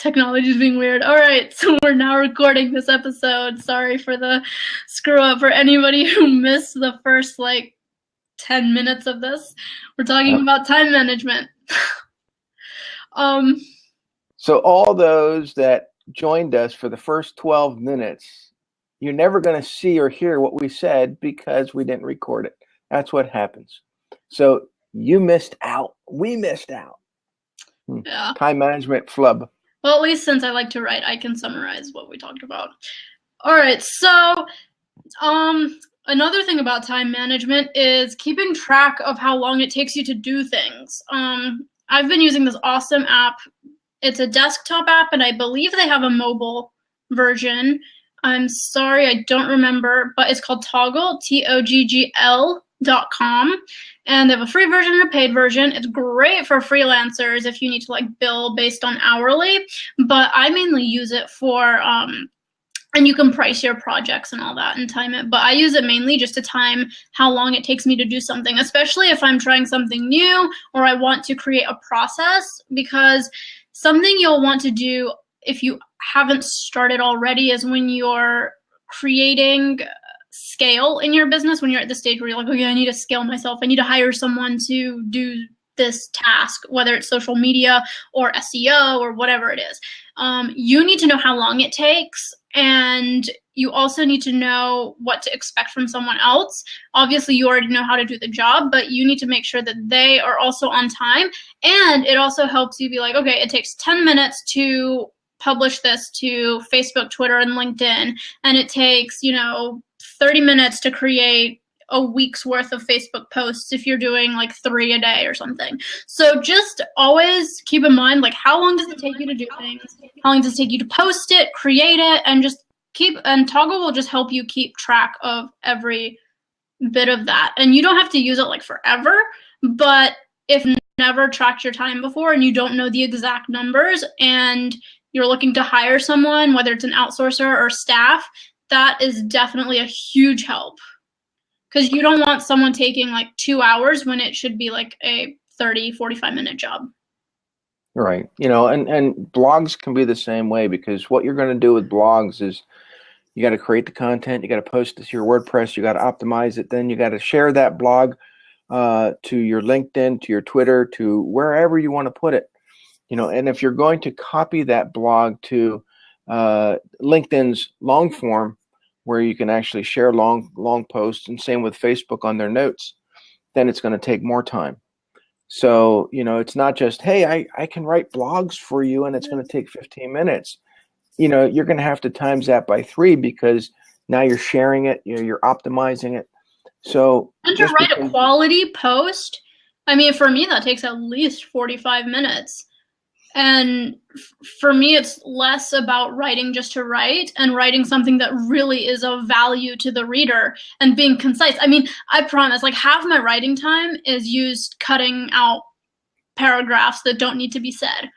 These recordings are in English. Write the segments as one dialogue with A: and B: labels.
A: Technology's being weird. All right, so we're now recording this episode. Sorry for the screw up for anybody who missed the first 10 minutes of this. We're talking about time management.
B: So all those that joined us for the first 12 minutes, you're never going to see or hear what we said because we didn't record it. That's what happens. So you missed out. We missed out.
A: Yeah.
B: Time management flub.
A: Well, at least since I like to write, I can summarize what we talked about. All right, so another thing about time management is keeping track of how long it takes you to do things. I've been using this awesome app. It's a desktop app, and I believe they have a mobile version. I'm sorry, I don't remember, but it's called Toggl, TOGGL.com. And they have a free version and a paid version. It's great for freelancers if you need to bill based on hourly, but I mainly use it for, and you can price your projects and all that and time it, but I use it mainly just to time how long it takes me to do something, especially if I'm trying something new or I want to create a process, because something you'll want to do if you haven't started already is when you're creating scale in your business, when you're at the stage where you're like, okay, I need to scale myself. I need to hire someone to do this task, whether it's social media or SEO or whatever it is. You need to know how long it takes, and you also need to know what to expect from someone else. Obviously, you already know how to do the job, but you need to make sure that they are also on time. And it also helps you be like, okay, it takes 10 minutes to publish this to Facebook, Twitter, and LinkedIn, and it takes, 30 minutes to create a week's worth of Facebook posts if you're doing 3 a day or something. So just always keep in mind, how long does it take you to do things? How long does it take you to post it, create it, and just and Toggl will just help you keep track of every bit of that. And you don't have to use it forever, but if you've never tracked your time before and you don't know the exact numbers and you're looking to hire someone, whether it's an outsourcer or staff, that is definitely a huge help. Because you don't want someone taking 2 hours when it should be a 30, 45-minute job.
B: Right. And blogs can be the same way, because what you're going to do with blogs is you got to create the content, you got to post it to your WordPress, you got to optimize it, then you got to share that blog to your LinkedIn, to your Twitter, to wherever you want to put it. And if you're going to copy that blog to LinkedIn's long form, where you can actually share long posts, and same with Facebook on their notes, then it's going to take more time. So, it's not just, hey, I can write blogs for you and it's going to take 15 minutes. You're going to have to times that by 3, because now you're sharing it, you're optimizing it. So,
A: and to write a quality post, for me, that takes at least 45 minutes. And for me, it's less about writing just to write and writing something that really is of value to the reader and being concise. I promise, half my writing time is used cutting out paragraphs that don't need to be said.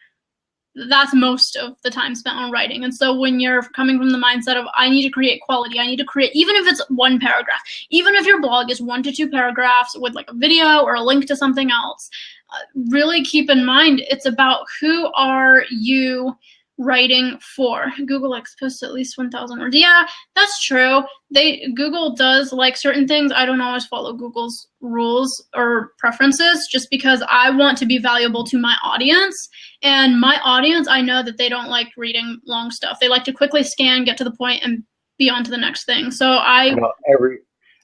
A: That's most of the time spent on writing. And so when you're coming from the mindset of, I need to create quality, I need to create, even if it's 1 paragraph, even if your blog is 1 to 2 paragraphs with a video or a link to something else, really keep in mind, it's about who are you writing for. Google likes to post at least 1,000 words. Yeah, that's true. Google does like certain things. I don't always follow Google's rules or preferences, just because I want to be valuable to my audience. And my audience, I know that they don't like reading long stuff. They like to quickly scan, get to the point, and be on to the next thing. So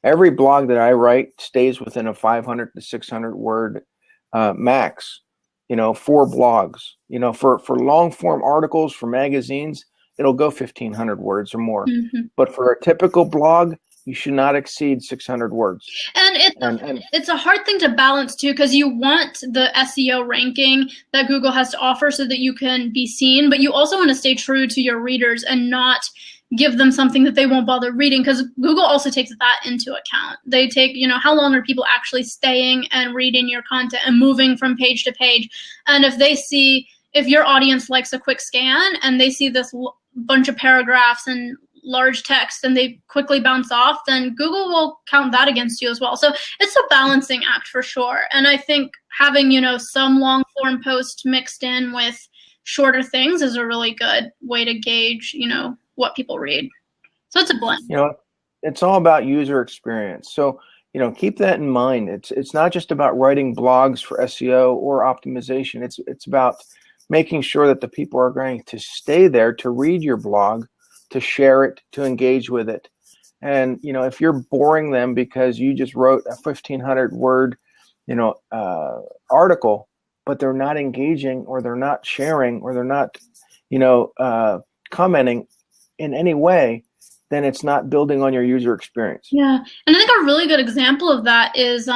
B: every blog that I write stays within a 500 to 600 word max. 4 blogs. For long form articles for magazines, it'll go 1,500 words or more. Mm-hmm. But for a typical blog, you should not exceed 600 words.
A: And it's a hard thing to balance too, because you want the SEO ranking that Google has to offer so that you can be seen, but you also want to stay true to your readers and not give them something that they won't bother reading, because Google also takes that into account. They take, how long are people actually staying and reading your content and moving from page to page. And if your audience likes a quick scan and they see this bunch of paragraphs and large text and they quickly bounce off, then Google will count that against you as well. So it's a balancing act for sure. And I think having, some long form post mixed in with shorter things is a really good way to gauge, what people read. So it's a blend.
B: It's all about user experience. So, keep that in mind. It's not just about writing blogs for SEO or optimization. It's about making sure that the people are going to stay there to read your blog, to share it, to engage with it. And, if you're boring them because you just wrote a 1,500 word, article, but they're not engaging, or they're not sharing, or they're not, commenting in any way, then it's not building on your user experience.
A: Yeah, and I think a really good example of that is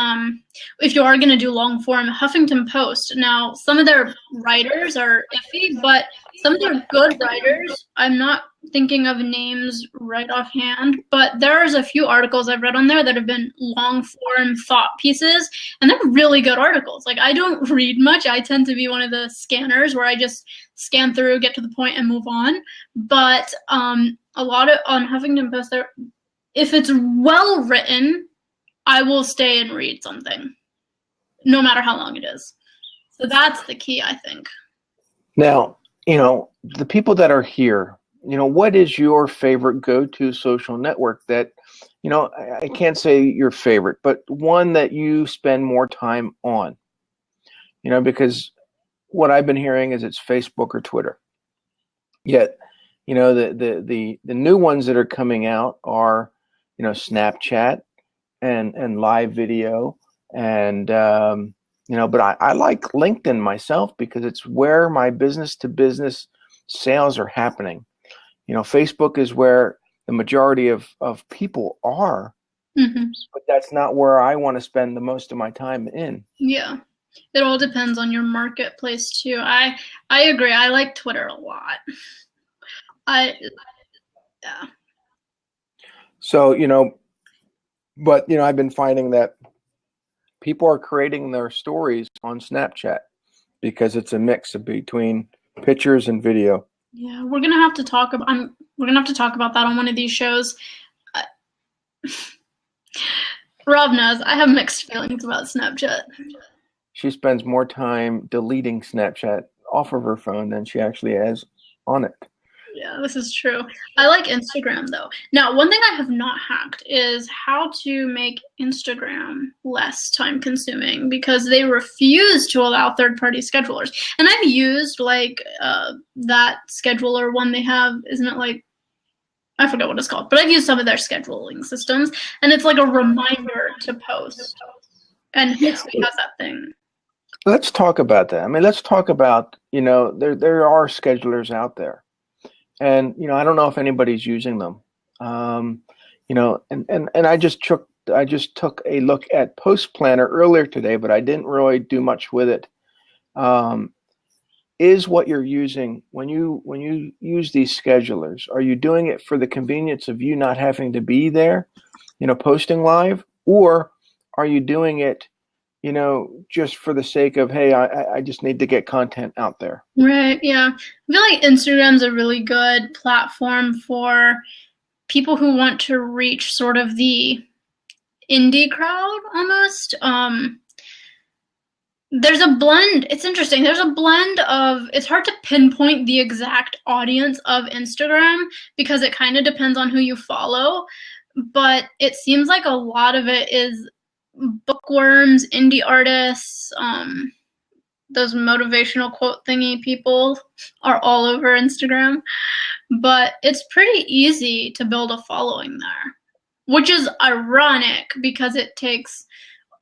A: if you are going to do long form, Huffington Post. Now, some of their writers are iffy, but some of their good writers, I'm not thinking of names right offhand, but there's a few articles I've read on there that have been long form thought pieces, and they're really good articles. Like, I don't read much. I tend to be one of the scanners where I just scan through, get to the point, and move on. But a lot of on Huffington Post, if it's well written, I will stay and read something, no matter how long it is. So that's the key, I think.
B: Now, the people that are here, what is your favorite go-to social network that, I can't say your favorite, but one that you spend more time on? Because what I've been hearing is it's Facebook or Twitter. Yet, the new ones that are coming out are, Snapchat and live video, and but I like LinkedIn myself because it's where my business to business sales are happening. Facebook is where the majority of people are, but that's not where I want to spend the most of my time in.
A: Yeah. It all depends on your marketplace too. I agree. I like Twitter a lot. Yeah.
B: So, but, I've been finding that people are creating their stories on Snapchat because it's a mix of between pictures and video.
A: Yeah, we're gonna have to talk about that on one of these shows. Rob knows I have mixed feelings about Snapchat.
B: She spends more time deleting Snapchat off of her phone than she actually has on it.
A: Yeah, this is true. I like Instagram though. Now, one thing I have not hacked is how to make Instagram less time consuming, because they refuse to allow third-party schedulers. And I've used that scheduler one they have, isn't it like, I forget what it's called, but I've used some of their scheduling systems, and it's like a reminder to post. And Hootsuite has that thing.
B: Let's talk about that. I mean, let's talk about, there are schedulers out there. And, I don't know if anybody's using them. And I just took a look at Post Planner earlier today, but I didn't really do much with it. Is what you're using when you use these schedulers, are you doing it for the convenience of you not having to be there, posting live, or are you doing it, just for the sake of, hey, I just need to get content out there?
A: Right, yeah. I feel like Instagram's a really good platform for people who want to reach sort of the indie crowd almost. There's a blend. It's interesting. There's a blend of, it's hard to pinpoint the exact audience of Instagram because it kind of depends on who you follow, but it seems like a lot of it is bookworms, indie artists, those motivational quote thingy people are all over Instagram. But it's pretty easy to build a following there, which is ironic because it takes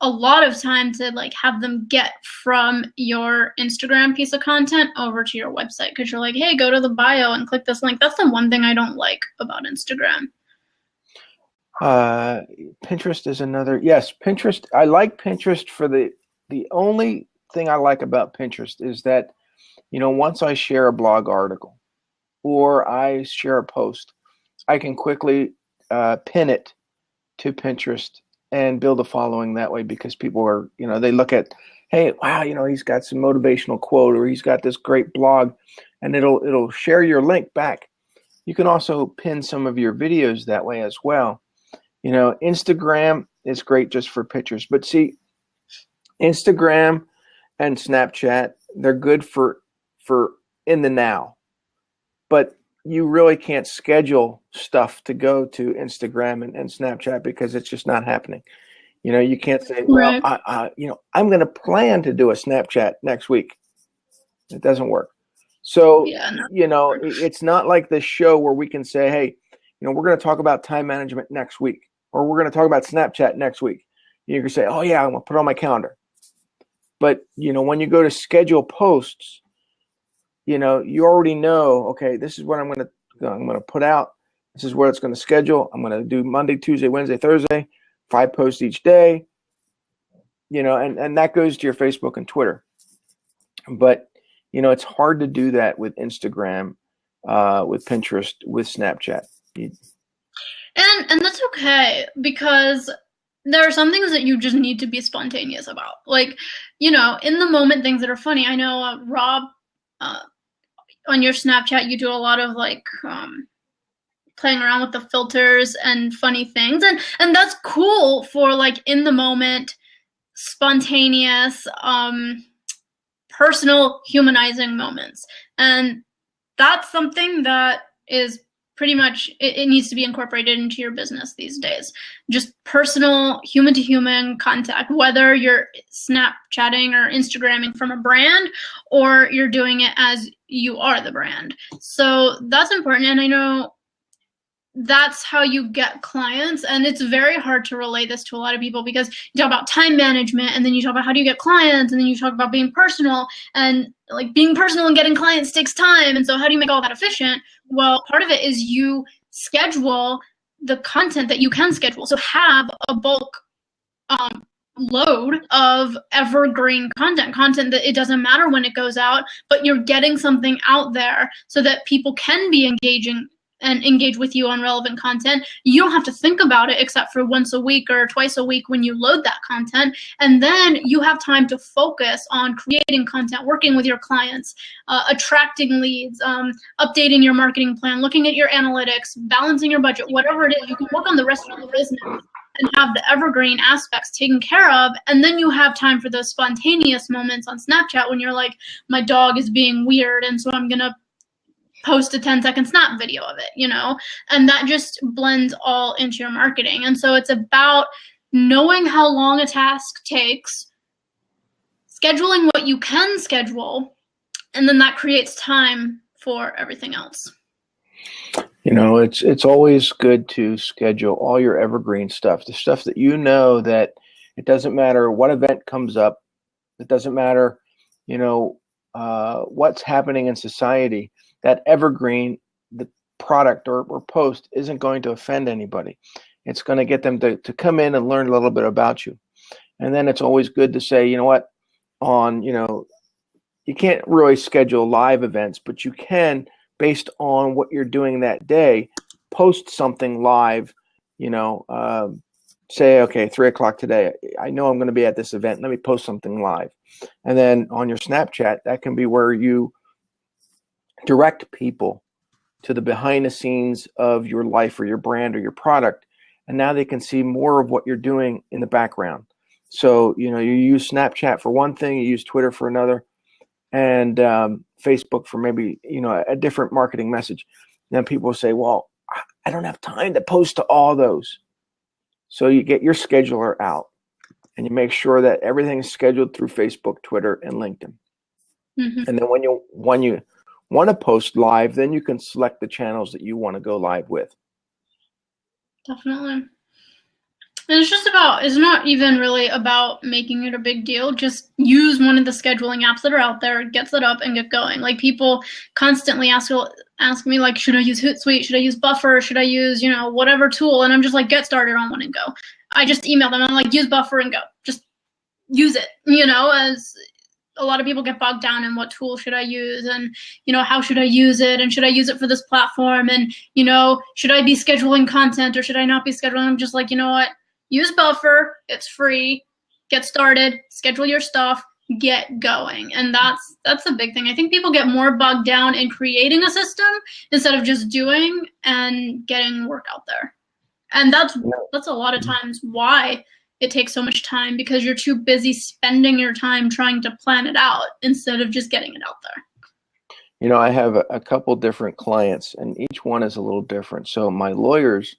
A: a lot of time to have them get from your Instagram piece of content over to your website, because you're like, hey, go to the bio and click this link. That's the one thing I don't like about Instagram.
B: Pinterest is another. Yes, Pinterest. I like Pinterest for the only thing I like about Pinterest is that, once I share a blog article or I share a post, I can quickly pin it to Pinterest and build a following that way, because people are, they look at, hey, wow, he's got some motivational quote, or he's got this great blog, and it'll share your link back. You can also pin some of your videos that way as well. Instagram is great just for pictures, but see, Instagram and Snapchat, they're good for in the now, but you really can't schedule stuff to go to Instagram and Snapchat because it's just not happening. You know, you can't say, well,
A: Right.
B: I'm going to plan to do a Snapchat next week. It doesn't work. So,
A: Yeah. No.
B: you know, it's not like this show where we can say, hey, you know, we're going to talk about time management next week, or we're going to talk about Snapchat next week. You can say, oh yeah, I'm going to put it on my calendar. But, you know, when you go to schedule posts, you know, you already know, okay, this is what I'm going to put out. This is where it's going to schedule. I'm going to do Monday, Tuesday, Wednesday, Thursday, 5 posts each day, you know, and that goes to your Facebook and Twitter. But, you know, it's hard to do that with Instagram, with Pinterest, with Snapchat.
A: And that's okay, because there are some things that you just need to be spontaneous about. Like, you know, in the moment things that are funny. I know, Rob, on your Snapchat, you do a lot of like playing around with the filters and funny things, and that's cool for like in the moment, spontaneous, personal, humanizing moments. And that's something that is pretty much, it needs to be incorporated into your business these days. Just personal, human to human contact, whether you're Snapchatting or Instagramming from a brand, or you're doing it as you are the brand. So that's important. And I know that's how you get clients. And it's very hard to relay this to a lot of people, because you talk about time management, and then you talk about how do you get clients, and then you talk about being personal, and like being personal and getting clients takes time. And so how do you make all that efficient? Well, part of it is you schedule the content that you can schedule. So have a bulk load of evergreen content that it doesn't matter when it goes out, but you're getting something out there so that people can be engage with you on relevant content. You don't have to think about it except for once a week or twice a week when you load that content. And then you have time to focus on creating content, working with your clients, attracting leads, updating your marketing plan, looking at your analytics, balancing your budget, whatever it is. You can work on the rest of the business and have the evergreen aspects taken care of. And then you have time for those spontaneous moments on Snapchat when you're like, my dog is being weird, and so I'm going to post a 10-second snap video of it, you know, and that just blends all into your marketing. And so it's about knowing how long a task takes, scheduling what you can schedule, and then that creates time for everything else.
B: You know, it's always good to schedule all your evergreen stuff, the stuff that you know that it doesn't matter what event comes up, it doesn't matter, you know, what's happening in society. That evergreen, the product or post isn't going to offend anybody. It's going to get them to come in and learn a little bit about you. And then it's always good to say, you know what, you know, you can't really schedule live events, but you can, based on what you're doing that day, post something live, you know, say, okay, 3:00 today, I know I'm going to be at this event. Let me post something live. And then on your Snapchat, that can be where you direct people to the behind the scenes of your life or your brand or your product. And now they can see more of what you're doing in the background. So, you know, you use Snapchat for one thing, you use Twitter for another, and Facebook for maybe, you know, a different marketing message. Then people say, well, I don't have time to post to all those. So you get your scheduler out and you make sure that everything is scheduled through Facebook, Twitter, and LinkedIn. Mm-hmm. And then when you want to post live, then you can select the channels that you want to go live with.
A: Definitely. And it's not even really about making it a big deal. Just use one of the scheduling apps that are out there, get set up, and get going. Like, people constantly ask me, like, should I use Hootsuite? Should I use Buffer? Should I use, you know, whatever tool? And I'm just like, get started on one and go. I just email them. I'm like, use Buffer and go. Just use it, you know, as a lot of people get bogged down in what tool should I use, and, you know, how should I use it, and should I use it for this platform, and, you know, should I be scheduling content or should I not be scheduling? I'm just like, you know what? Use Buffer. It's free. Get started. Schedule your stuff. Get going. And that's a big thing. I think people get more bogged down in creating a system instead of just doing and getting work out there. And that's a lot of times why it takes so much time, because you're too busy spending your time trying to plan it out instead of just getting it out there.
B: I have a couple different clients, and each one is a little different. So my lawyers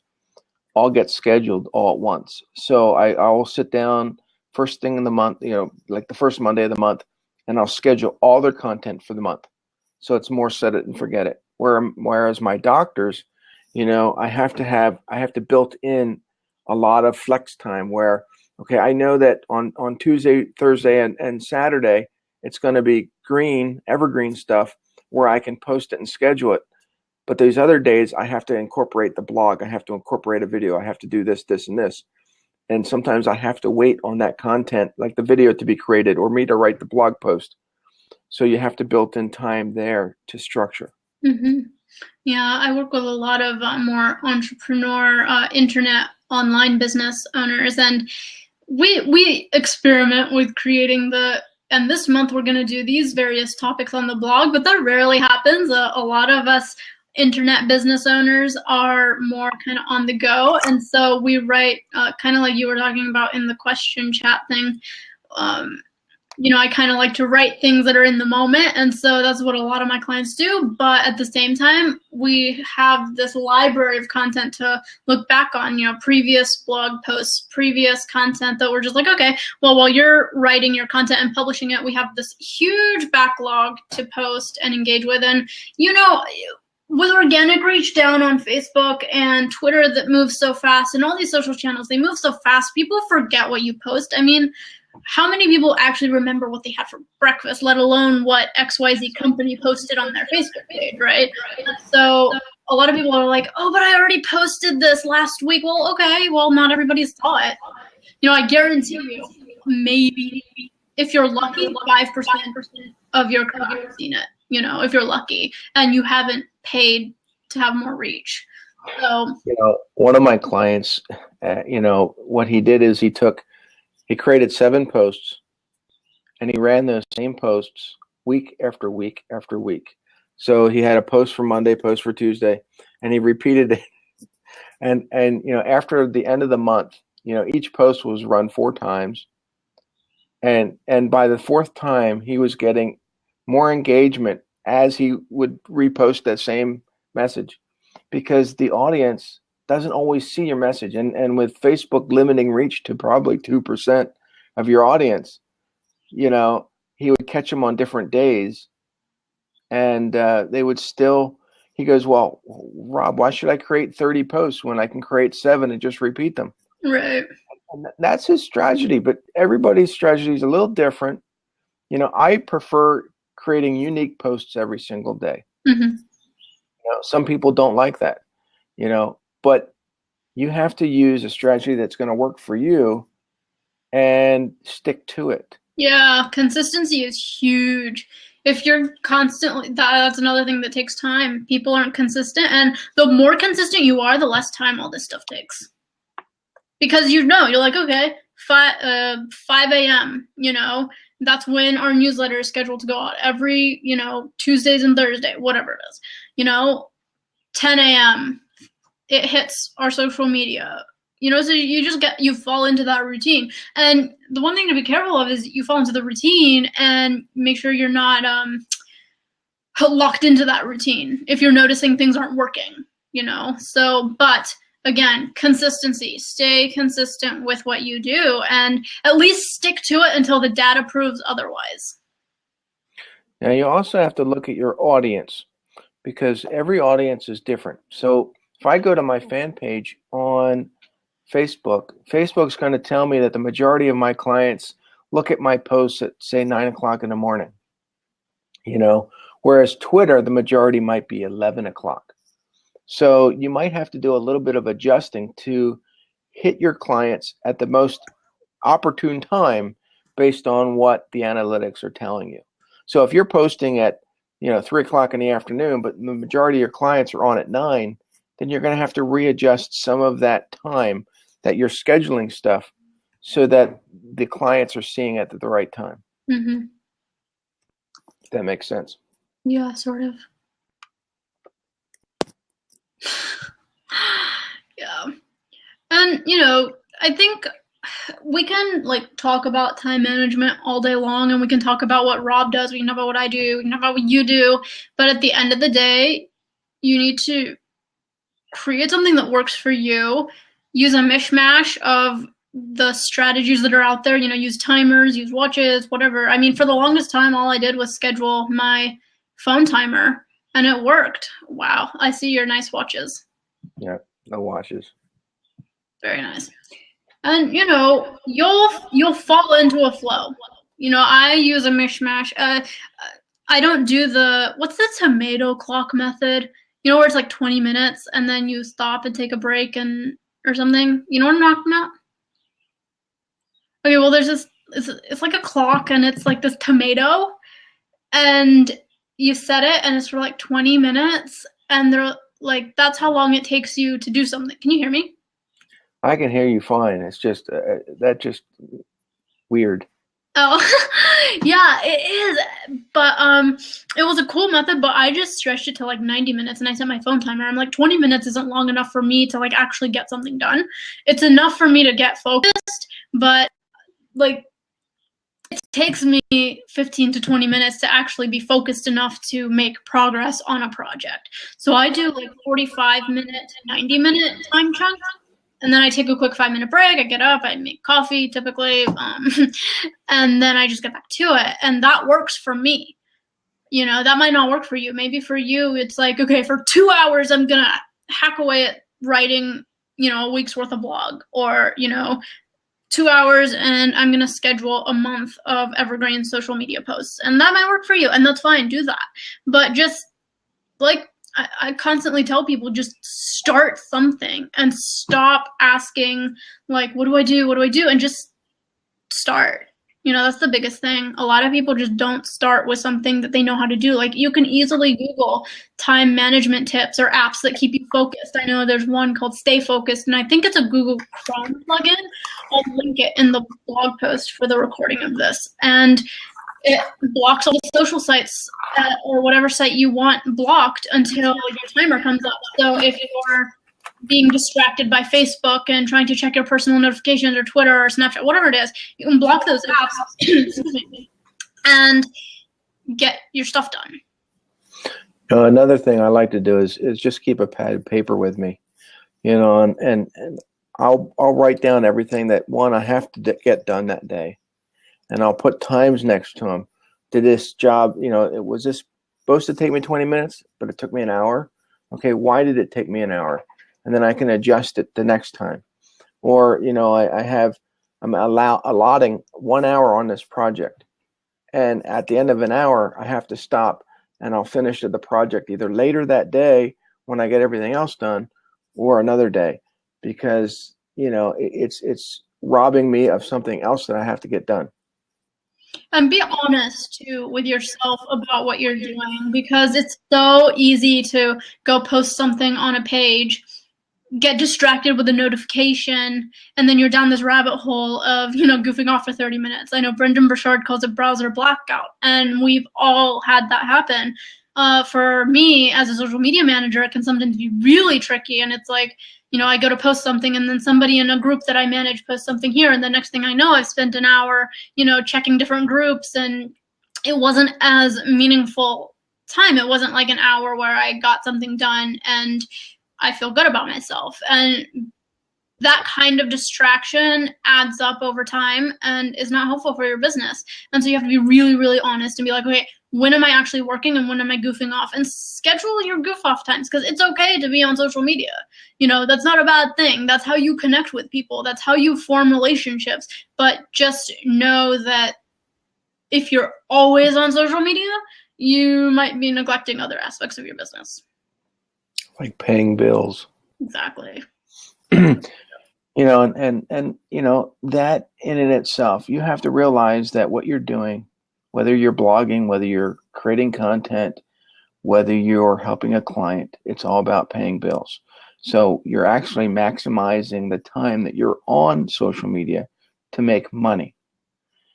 B: all get scheduled all at once. So I will sit down first thing in the month, like the first Monday of the month, and I'll schedule all their content for the month. So it's more set it and forget it. Whereas my doctors, I have to built in a lot of flex time where, okay, I know that on Tuesday, Thursday, and Saturday, it's going to be evergreen stuff where I can post it and schedule it. But those other days, I have to incorporate the blog. I have to incorporate a video. I have to do this, this, and this. And sometimes I have to wait on that content, like the video, to be created or me to write the blog post. So you have to build in time there to structure.
A: Mm-hmm. Yeah, I work with a lot of more entrepreneur, internet online business owners, and we experiment with creating and this month we're going to do these various topics on the blog, but that rarely happens. A lot of us internet business owners are more kind of on the go, and so we write kind of like you were talking about in the question chat thing. I kind of like to write things that are in the moment, and so that's what a lot of my clients do. But at the same time, we have this library of content to look back on, previous blog posts, previous content that we're just like, okay, well, while you're writing your content and publishing it, we have this huge backlog to post and engage with. And, with organic reach down on Facebook and Twitter that moves so fast, and all these social channels, they move so fast, people forget what you post. I mean, how many people actually remember what they had for breakfast, let alone what XYZ company posted on their Facebook page, right? So a lot of people are like, oh, but I already posted this last week. Well, okay, well, not everybody saw it. I guarantee you, maybe if you're lucky, 5% of your crowd have seen it, if you're lucky, and you haven't paid to have more reach. So,
B: one of my clients, what he did is he created 7 posts, and he ran those same posts week after week after week. So he had a post for Monday, post for Tuesday, and he repeated it. And after the end of the month, each post was run 4 times. And by the 4th time, he was getting more engagement as he would repost that same message, because the audience doesn't always see your message. And with Facebook limiting reach to probably 2% of your audience, he would catch them on different days, and they would still, he goes, well, Rob, why should I create 30 posts when I can create 7 and just repeat them?
A: Right.
B: And that's his strategy, but everybody's strategy is a little different. I prefer creating unique posts every single day.
A: Mm-hmm.
B: Some people don't like that, but you have to use a strategy that's going to work for you and stick to it.
A: Yeah, consistency is huge. If you're constantly, that's another thing that takes time. People aren't consistent, and the more consistent you are, the less time all this stuff takes. Because you're like, okay, 5 a.m., that's when our newsletter is scheduled to go out every, Tuesdays and Thursday, whatever it is. 10 a.m., it hits our social media. So you fall into that routine. And the one thing to be careful of is you fall into the routine and make sure you're not locked into that routine if you're noticing things aren't working, So, but again, consistency. Stay consistent with what you do and at least stick to it until the data proves otherwise.
B: Now, you also have to look at your audience, because every audience is different. So if I go to my fan page on Facebook's going to tell me that the majority of my clients look at my posts at, say, 9 o'clock in the morning, whereas Twitter, the majority might be 11 o'clock. So you might have to do a little bit of adjusting to hit your clients at the most opportune time based on what the analytics are telling you. So if you're posting at 3 o'clock in the afternoon, but the majority of your clients are on at 9, then you're going to have to readjust some of that time that you're scheduling stuff so that the clients are seeing it at the right time.
A: Mm-hmm.
B: If that makes sense.
A: Yeah, sort of. Yeah. And, I think we can like talk about time management all day long, and we can talk about what Rob does, we can talk about what I do, we can talk about what you do, but at the end of the day, you need to create something that works for you. Use a mishmash of the strategies that are out there. Use timers, use watches, whatever. I mean, for the longest time, all I did was schedule my phone timer, and it worked. Wow, I see your nice watches.
B: Yeah, no watches.
A: Very nice. And you'll fall into a flow. I use a mishmash. I don't do what's the tomato clock method? Where it's like 20 minutes and then you stop and take a break or something. You know what I'm talking about? Okay, well there's this. It's like a clock and it's like this tomato, and you set it and it's for like 20 minutes, and they're like that's how long it takes you to do something. Can you hear me?
B: I can hear you fine. It's just that's just weird.
A: Oh, yeah, it is. But it was a cool method, but I just stretched it to like 90 minutes and I set my phone timer. I'm like 20 minutes isn't long enough for me to like actually get something done. It's enough for me to get focused, but like it takes me 15 to 20 minutes to actually be focused enough to make progress on a project. So I do like 45-minute to 90-minute time chunks. And then I take a quick 5-minute break. I get up, I make coffee typically, and then I just get back to it. And that works for me. That might not work for you. Maybe for you, it's like, okay, for 2 hours, I'm going to hack away at writing, a week's worth of blog, or, 2 hours and I'm going to schedule a month of evergreen social media posts. And that might work for you. And that's fine. Do that. But just like, I constantly tell people, just start something and stop asking, like, what do I do? What do I do? And just start. That's the biggest thing. A lot of people just don't start with something that they know how to do. Like, you can easily Google time management tips or apps that keep you focused. I know there's one called Stay Focused, and I think it's a Google Chrome plugin. I'll link it in the blog post for the recording of this. And it blocks all the social sites or whatever site you want blocked until your timer comes up. So if you're being distracted by Facebook and trying to check your personal notifications or Twitter or Snapchat, whatever it is, you can block those apps excuse me, and get your stuff done.
B: Another thing I like to do is just keep a pad of paper with me, and I'll write down everything that I have to get done that day. And I'll put times next to them. Did this job, was this supposed to take me 20 minutes, but it took me an hour? Okay, why did it take me an hour? And then I can adjust it the next time. Or, I'm allotting 1 hour on this project. And at the end of an hour, I have to stop and I'll finish the project either later that day when I get everything else done, or another day, because, it's robbing me of something else that I have to get done.
A: And be honest too with yourself about what you're doing, because it's so easy to go post something on a page, get distracted with a notification, and then you're down this rabbit hole of, goofing off for 30 minutes. I know Brendan Burchard calls it browser blackout, and we've all had that happen. For me, as a social media manager, it can sometimes be really tricky, and it's like, I go to post something and then somebody in a group that I manage posts something here, and the next thing I know, I've spent an hour, checking different groups, and it wasn't as meaningful time. It wasn't like an hour where I got something done and I feel good about myself. And that kind of distraction adds up over time and is not helpful for your business. And so you have to be really, really honest and be like, okay, when am I actually working and when am I goofing off? And schedule your goof off times, because it's okay to be on social media. That's not a bad thing. That's how you connect with people. That's how you form relationships. But just know that if you're always on social media, you might be neglecting other aspects of your business.
B: Like paying bills.
A: Exactly.
B: And that in and itself, you have to realize that what you're doing, whether you're blogging, whether you're creating content, whether you're helping a client, it's all about paying bills. So you're actually maximizing the time that you're on social media to make money.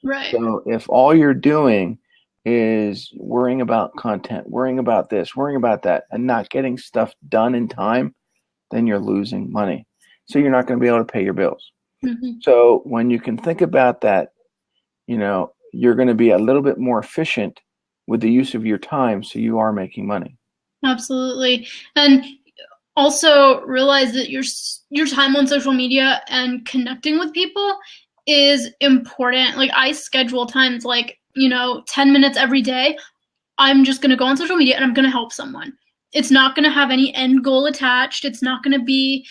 A: Right.
B: So if all you're doing is worrying about content, worrying about this, worrying about that, and not getting stuff done in time, then you're losing money. So you're not going to be able to pay your bills.
A: Mhm.
B: So when you can think about that, you're going to be a little bit more efficient with the use of your time, so you are making money.
A: Absolutely. And also realize that your time on social media and connecting with people is important. Like I schedule times like, 10 minutes every day. I'm just going to go on social media and I'm going to help someone. It's not going to have any end goal attached. It's not going to be,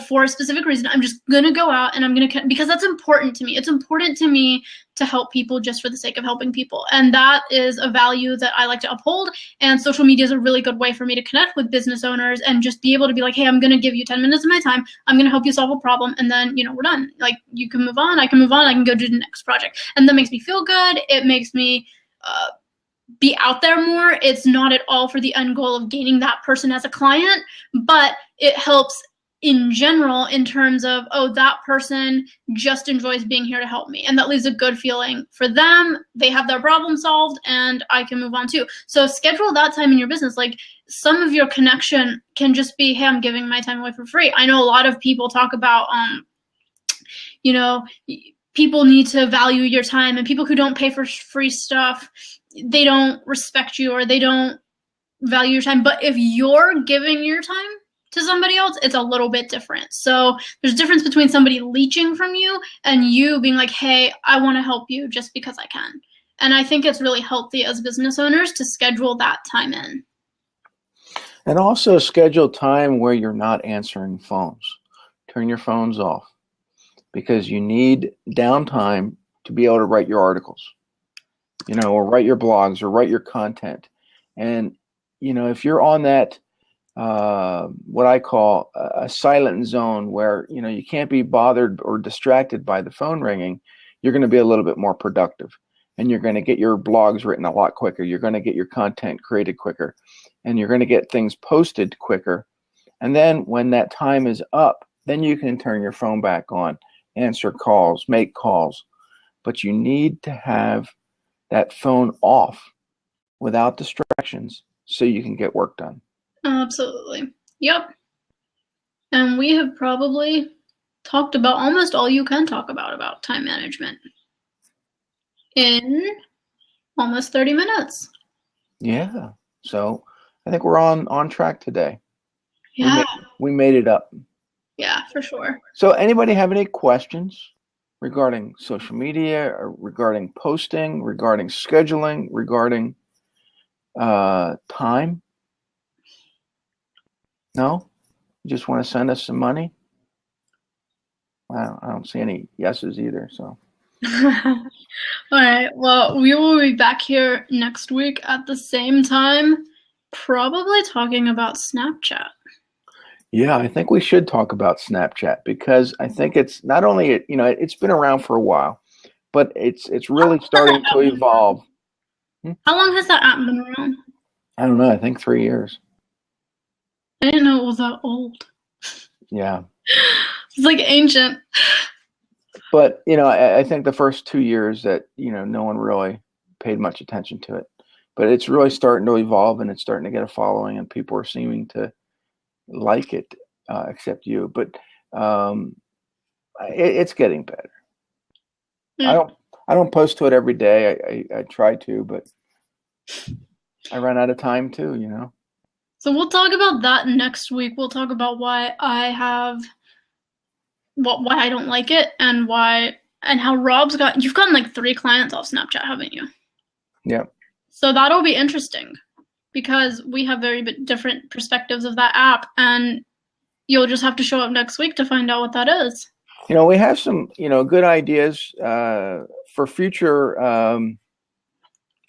A: for a specific reason. I'm just going to go out and I'm going to, because that's important to me. It's important to me to help people just for the sake of helping people. And that is a value that I like to uphold. And social media is a really good way for me to connect with business owners and just be able to be like, hey, I'm going to give you 10 minutes of my time. I'm going to help you solve a problem. And then, we're done. Like you can move on. I can move on. I can go do the next project. And that makes me feel good. It makes me, be out there more. It's not at all for the end goal of gaining that person as a client, but it helps in general in terms of, oh, that person just enjoys being here to help me. And that leaves a good feeling for them. They have their problem solved and I can move on too. So schedule that time in your business. Like some of your connection can just be, hey, I'm giving my time away for free. I know a lot of people talk about, people need to value your time, and people who don't pay for free stuff, they don't respect you or they don't value your time. But if you're giving your time to somebody else, it's a little bit different. So there's a difference between somebody leeching from you and you being like, hey, I want to help you just because I can. And I think it's really healthy as business owners to schedule that time in.
B: And also schedule time where you're not answering phones. Turn your phones off, because you need downtime to be able to write your articles, or write your blogs or write your content. And, if you're on that, what I call a silent zone where, you can't be bothered or distracted by the phone ringing, you're going to be a little bit more productive, and you're going to get your blogs written a lot quicker. You're going to get your content created quicker, and you're going to get things posted quicker. And then when that time is up, then you can turn your phone back on, answer calls, make calls. But you need to have that phone off without distractions so you can get work done.
A: Absolutely. Yep. And we have probably talked about almost all you can talk about time management in almost 30 minutes.
B: Yeah. So I think we're on track today.
A: Yeah.
B: We made it up.
A: Yeah, for sure.
B: So anybody have any questions regarding social media, or regarding posting, regarding scheduling, regarding time? No? You just want to send us some money? I don't see any yeses either. So.
A: All right. Well, we will be back here next week at the same time, probably talking about Snapchat.
B: Yeah, I think we should talk about Snapchat, because I think it's not only, it's been around for a while, but it's really starting to evolve.
A: How long has that app been around?
B: I don't know. I think 3 years.
A: I didn't know it was that old.
B: Yeah.
A: It's like ancient.
B: But, I think the first 2 years that, no one really paid much attention to it. But it's really starting to evolve, and it's starting to get a following, and people are seeming to like it, except you. But it's getting better. I don't post to it every day. I try to, but I run out of time too,
A: So we'll talk about that next week. We'll talk about why I don't like it, and how you've gotten like 3 clients off Snapchat, haven't you?
B: Yeah.
A: So that'll be interesting, because we have very different perspectives of that app, and you'll just have to show up next week to find out what that is.
B: We have some, good ideas for future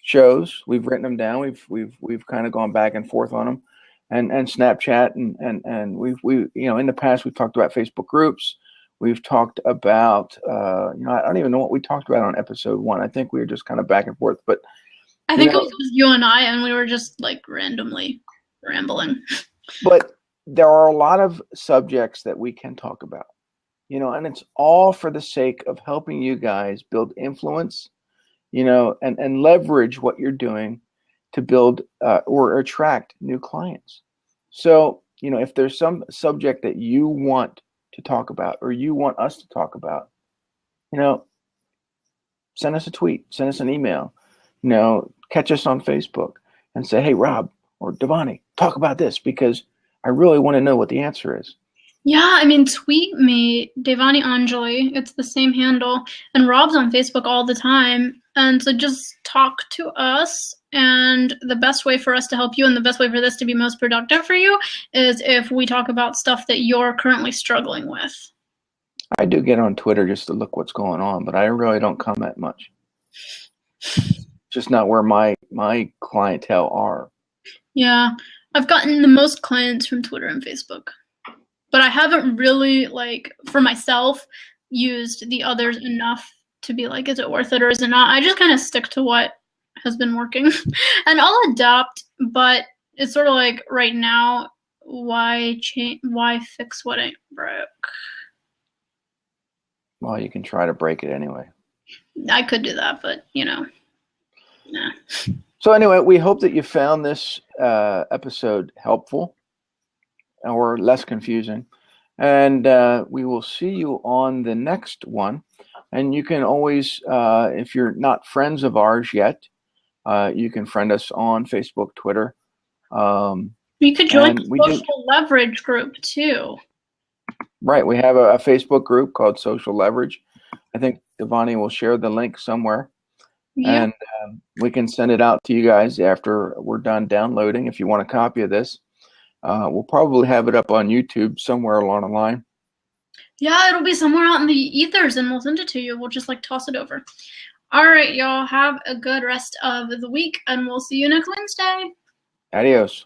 B: shows. We've written them down. We've kind of gone back and forth on them, and Snapchat, and we in the past we've talked about Facebook groups. We've talked about I don't even know what we talked about on episode 1. I think we were just kind of back and forth, but
A: I think it was just you and I, and we were just like randomly rambling.
B: But there are a lot of subjects that we can talk about, and it's all for the sake of helping you guys build influence, and leverage what you're doing to build or attract new clients. So, if there's some subject that you want to talk about or you want us to talk about, send us a tweet, send us an email, catch us on Facebook and say, hey, Rob or Devani, talk about this because I really want to know what the answer is.
A: Yeah, I mean, tweet me, Devani Anjali. It's the same handle. And Rob's on Facebook all the time. And so just talk to us. And the best way for us to help you and the best way for this to be most productive for you is if we talk about stuff that you're currently struggling with.
B: I do get on Twitter just to look what's going on, but I really don't comment much. Just not where my clientele are.
A: Yeah, I've gotten the most clients from Twitter and Facebook. But I haven't really, for myself, used the others enough to be like, is it worth it or is it not? I just kind of stick to what has been working. And I'll adopt, but it's sort of like right now, why fix what ain't broke?
B: Well, you can try to break it anyway.
A: I could do that, but, nah.
B: So anyway, we hope that you found this episode helpful or less confusing. And we will see you on the next one. And you can always, if you're not friends of ours yet, you can friend us on Facebook, Twitter.
A: You could join the Social Leverage group too.
B: Right. We have a Facebook group called Social Leverage. I think Devani will share the link somewhere. Yeah. And we can send it out to you guys after we're done downloading. If you want a copy of this, we'll probably have it up on YouTube somewhere along the line.
A: Yeah, it'll be somewhere out in the ethers and we'll send it to you. We'll just toss it over. All right, y'all, have a good rest of the week and we'll see you next Wednesday.
B: Adios.